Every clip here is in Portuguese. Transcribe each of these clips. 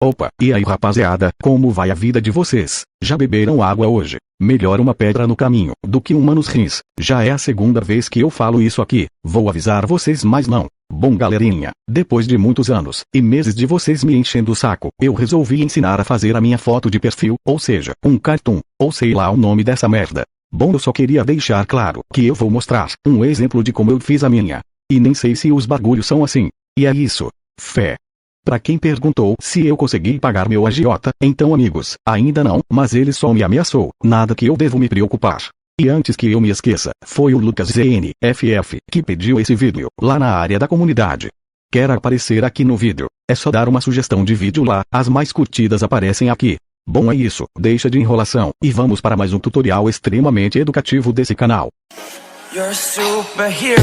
Opa, e aí rapaziada, como vai a vida de vocês? Já beberam água hoje? Melhor uma pedra no caminho, do que uma nos rins. Já é a segunda vez que eu falo isso aqui, vou avisar vocês mas não. Bom galerinha, depois de muitos anos, e meses de vocês me enchendo o saco, eu resolvi ensinar a fazer a minha foto de perfil, ou seja, um cartoon, ou sei lá o nome dessa merda. Bom, eu só queria deixar claro, que eu vou mostrar, um exemplo de como eu fiz a minha. E nem sei se os bagulhos são assim. E é isso. Fé. Pra quem perguntou se eu consegui pagar meu agiota, então amigos, ainda não, mas ele só me ameaçou, nada que eu devo me preocupar. E antes que eu me esqueça, foi o Lucas ZNFF que pediu esse vídeo, lá na área da comunidade. Quer aparecer aqui no vídeo? É só dar uma sugestão de vídeo lá, as mais curtidas aparecem aqui. Bom é isso, deixa de enrolação, e vamos para mais um tutorial extremamente educativo desse canal. You're a superhero.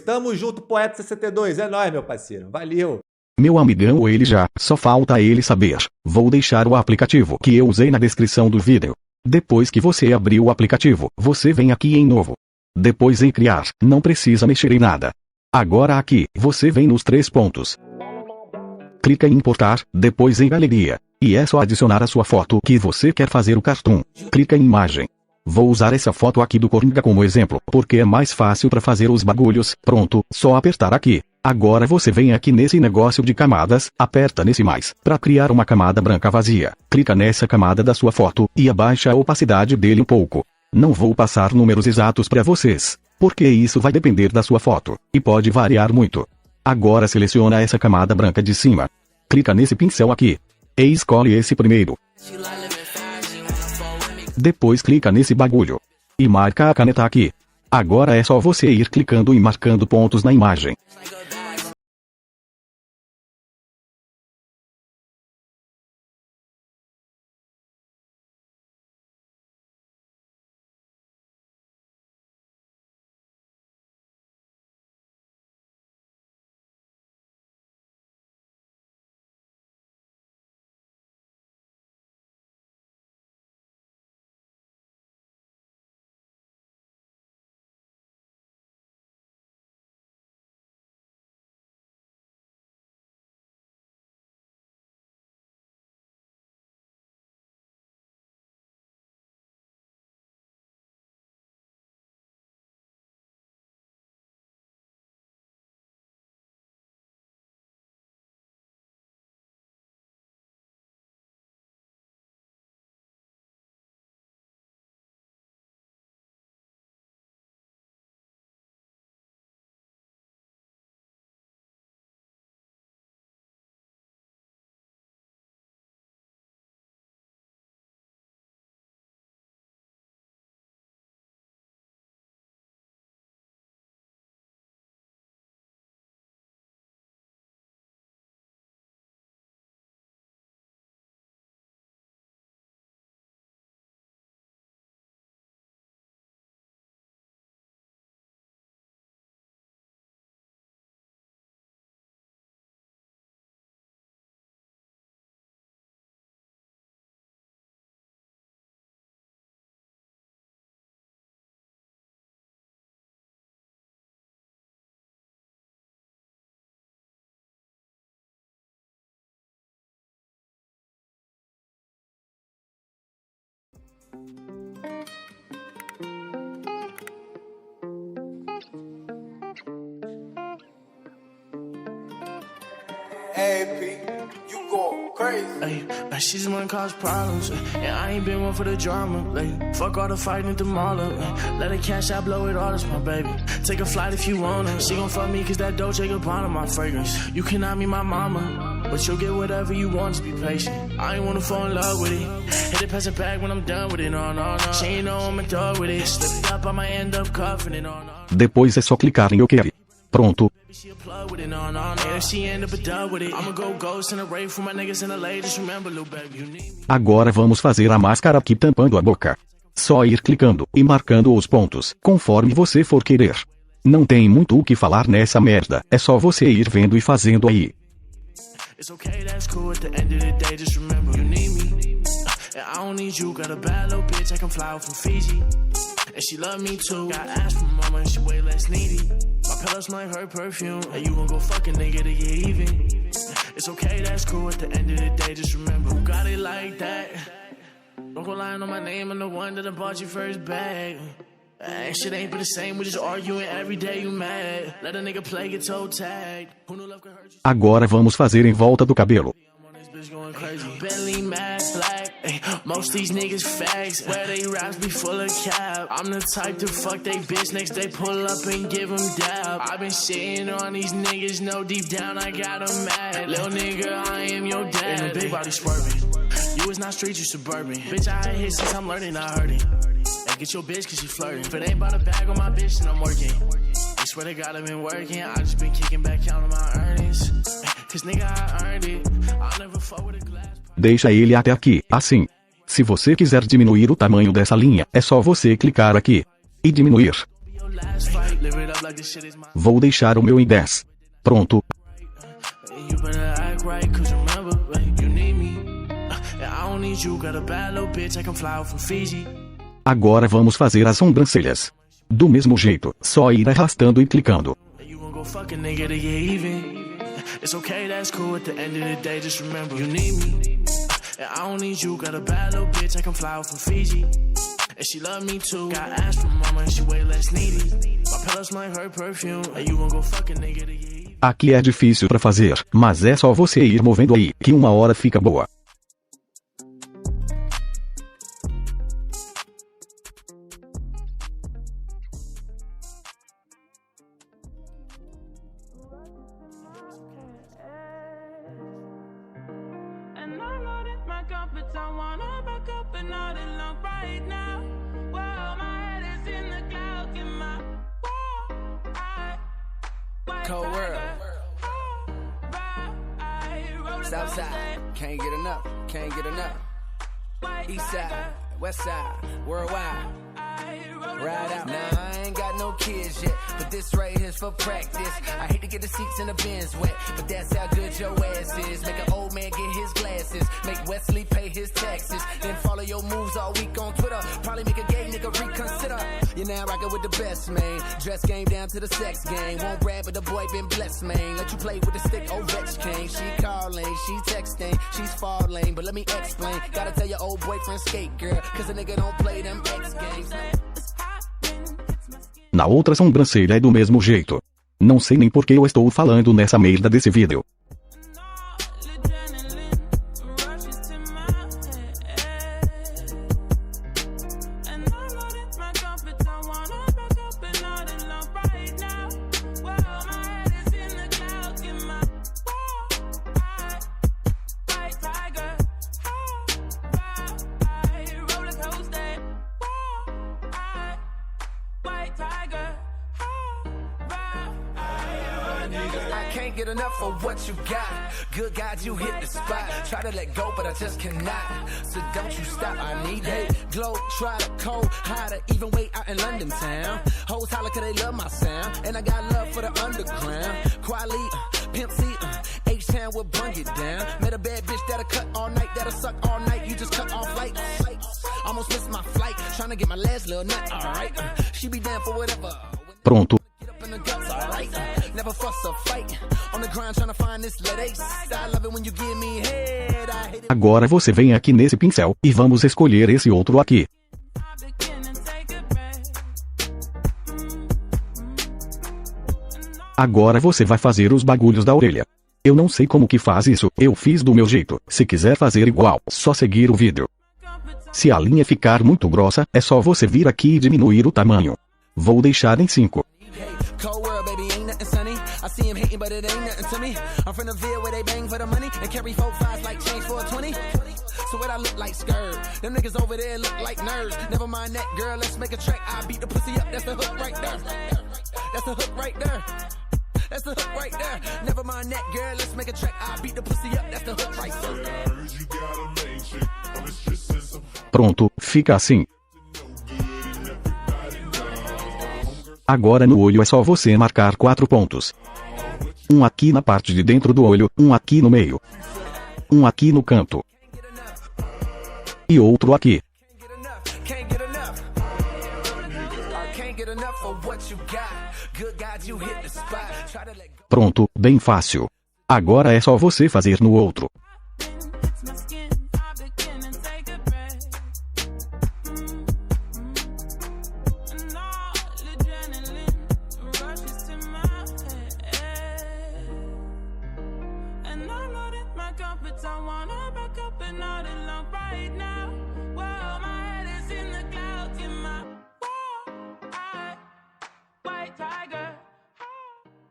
Tamo junto, Poeta 62, é nóis, meu parceiro, valeu! Meu amigão ele já, só falta ele saber. Vou deixar o aplicativo que eu usei na descrição do vídeo. Depois que você abrir o aplicativo, você vem aqui em novo. Depois em criar, não precisa mexer em nada. Agora aqui, você vem nos 3 pontos. Clica em importar, depois em galeria. E é só adicionar a sua foto que você quer fazer o cartoon. Clica em imagem. Vou usar essa foto aqui do Coringa como exemplo, porque é mais fácil para fazer os bagulhos. Pronto, só apertar aqui. Agora você vem aqui nesse negócio de camadas, aperta nesse mais, para criar uma camada branca vazia. Clica nessa camada da sua foto, e abaixa a opacidade dele um pouco. Não vou passar números exatos para vocês, porque isso vai depender da sua foto, e pode variar muito. Agora seleciona essa camada branca de cima. Clica nesse pincel aqui. E escolhe esse primeiro. Depois clica nesse bagulho. E marca a caneta aqui. Agora é só você ir clicando e marcando pontos na imagem. AP, you go crazy. Ay, she's one cause problems, and I ain't been one for the drama. Like, fuck all the fighting at the mall. Let it cash out, blow it all, that's my baby. Take a flight if you wanna. She gon' fuck me cause that Dolce Gabbana my fragrance. You cannot be my mama, but you'll get whatever you want, just be patient. I ain't wanna fall in love with it. Hit it, pass it back when I'm done with it, no, no, no. She ain't know I'm a dog with it. Slipped up, I might end up cuffing it, no, no. Depois é só clicar em OK. Pronto. Agora vamos fazer a máscara aqui tampando a boca. Só ir clicando e marcando os pontos, conforme você for querer. Não tem muito o que falar nessa merda, é só você ir vendo e fazendo aí. and she love me too. Got ass from mama and she way less needy. My pillows smell like her perfume, and you gon' go fuck a nigga to get even. It's okay, that's cool. At the end of the day, just remember who got it like that. Don't go lying on my name, I'm the one that bought you first bag. Shit ain't been the same, we just arguing every day, you mad. Let a nigga play, get toe tagged. Who knew love could hurt you? Agora vamos fazer em volta do cabelo. Bentley mad black, most these niggas fags. Where they raps be full of cap. I'm the type to fuck they bitch next they pull up and give them dab. I've been shitting on these niggas, know deep down I got them mad. Little nigga, I am your dad. And big body swerving. You was not street, you suburban. Bitch, I ain't hit since I'm learning, I heard it. Hey, get your bitch cause she flirting. If it ain't about a bag on my bitch, then I'm working. I swear to God I've been working. I just been kicking back counting my earnings. Cause nigga, I earned it. I'll never fuck with a glass. Deixa ele até aqui, assim. Se você quiser diminuir o tamanho dessa linha, é só você clicar aqui. E diminuir. Vou deixar o meu em 10. Pronto. Agora vamos fazer as sobrancelhas. Do mesmo jeito, só ir arrastando e clicando. It's okay, that's cool. At the end of the day, just remember you need me. And I don't need you. Got a bad little bitch, I can fly out from Fiji. And she love me too. Got ass from mama and she way less needy. My pillows smell like her perfume. And you gon' go fuck a nigga to get. Aqui é difícil pra fazer, mas é só você ir movendo aí, que uma hora fica boa. Cold world. Southside, can't get enough, can't get enough. East side, west side, worldwide. Ride out. Nah, I ain't got no kids yet, but this right here's for practice. I hate to get the seats in the bins wet, but that's how good your ass is. Make an old man get his glasses, make Wesley pay his taxes, then follow your moves all week on Twitter. Probably make a gay nigga reconsider. You're now rockin' with the best, man. Dress game down to the sex game. Won't brag, but the boy been blessed, man. Let you play with the stick, Ovechkin. She calling, she texting, she's falling, but let me explain. Gotta tell your old boyfriend skate, girl, cause a nigga don't play them X games. Na outra sobrancelha é do mesmo jeito. Não sei nem por que eu estou falando nessa merda desse vídeo. Can't get enough of what you got. Good God, you hit the spot. Try to let go, but I just cannot. So don't you stop, I need it. Glow, try to cold, hotter, even way out in London town. Hoes holler 'cause they love my sound. And I got love for the underground. Quali, Pimp C, H-Town will bring it down. Met a bad bitch that'll cut all night, that'll suck all night. You just cut off lights. Almost missed my flight. Trying to get my last little nut, alright. She be down for whatever. Pronto. Never fuss or fight. On the grind trying to find this lead ace. I love it when you give me head. I hate it. Agora você vem aqui nesse pincel e vamos escolher esse outro aqui. Agora você vai fazer os bagulhos da orelha. Eu não sei como que faz isso, eu fiz do meu jeito. Se quiser fazer igual, só seguir o vídeo. Se a linha ficar muito grossa, é só você vir aqui e diminuir o tamanho. Vou deixar em 5. Cold world, baby, ain't nothing sunny. I see him hating, but it ain't nothing to me. I'm from the Ville where they bang for the money and carry 4 5s like change for a 20. So what I look like, skirt? Them niggas over there look like nerds. Never mind that, girl, let's make a track. I beat the pussy up, that's the hook right there. That's the hook right there. That's the hook right there. Never mind that, girl, let's make a track. I beat the pussy up, that's the hook right there. Pronto, fica assim. Agora no olho é só você marcar 4 pontos. Um aqui na parte de dentro do olho, um aqui no meio. Um aqui no canto. E outro aqui. for what you got. Good God, you hit the spot. Try to let go. Pronto, bem fácil. Agora é só você fazer no outro.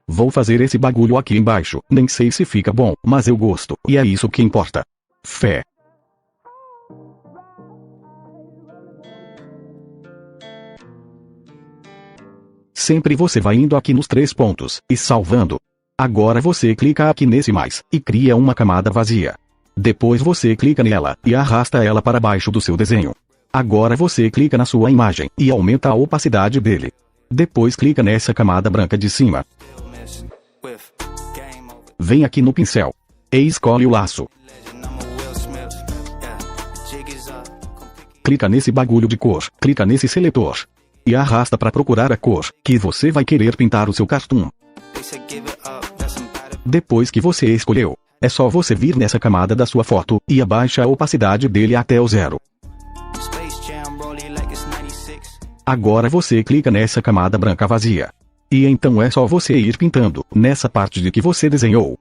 Vou fazer esse bagulho aqui embaixo, nem sei se fica bom, mas eu gosto, e é isso que importa. Fé. Sempre você vai indo aqui nos 3 pontos, e salvando. Agora você clica aqui nesse mais, e cria uma camada vazia. Depois você clica nela, e arrasta ela para baixo do seu desenho. Agora você clica na sua imagem, e aumenta a opacidade dele. Depois clica nessa camada branca de cima. Vem aqui no pincel. E escolhe o laço. Clica nesse bagulho de cor, clica nesse seletor. E arrasta para procurar a cor que você vai querer pintar o seu cartoon. Depois que você escolheu, é só você vir nessa camada da sua foto e abaixa a opacidade dele até o 0. Agora você clica nessa camada branca vazia. E então é só você ir pintando nessa parte de que você desenhou.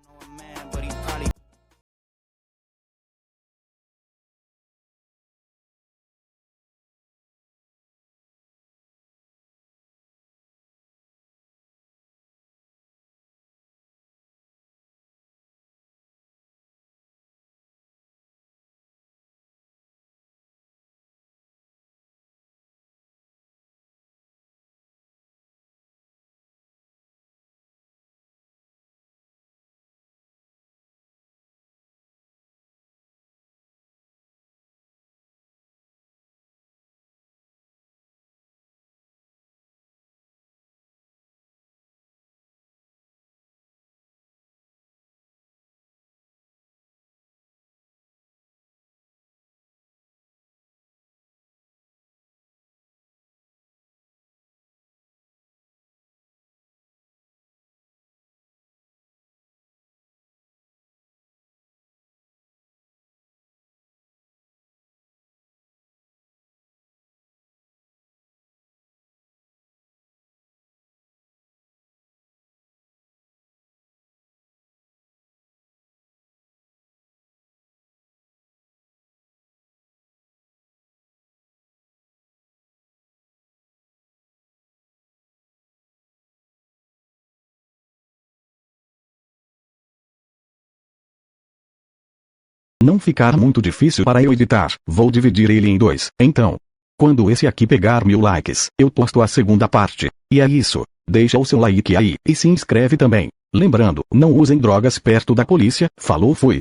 Não ficar muito difícil para eu editar, vou dividir ele em 2, então. Quando esse aqui pegar 1000 likes, eu posto a segunda parte. E é isso, deixa o seu like aí, e se inscreve também. Lembrando, não usem drogas perto da polícia, falou, fui.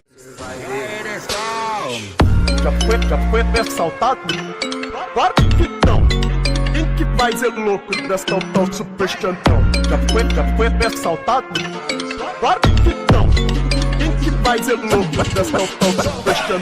Já foi assaltado? Claro que não. Quem que vai ser louco dessa tal super chantão? Já foi assaltado? Claro que não. Quem que vai ser louco dessa tal super chantão?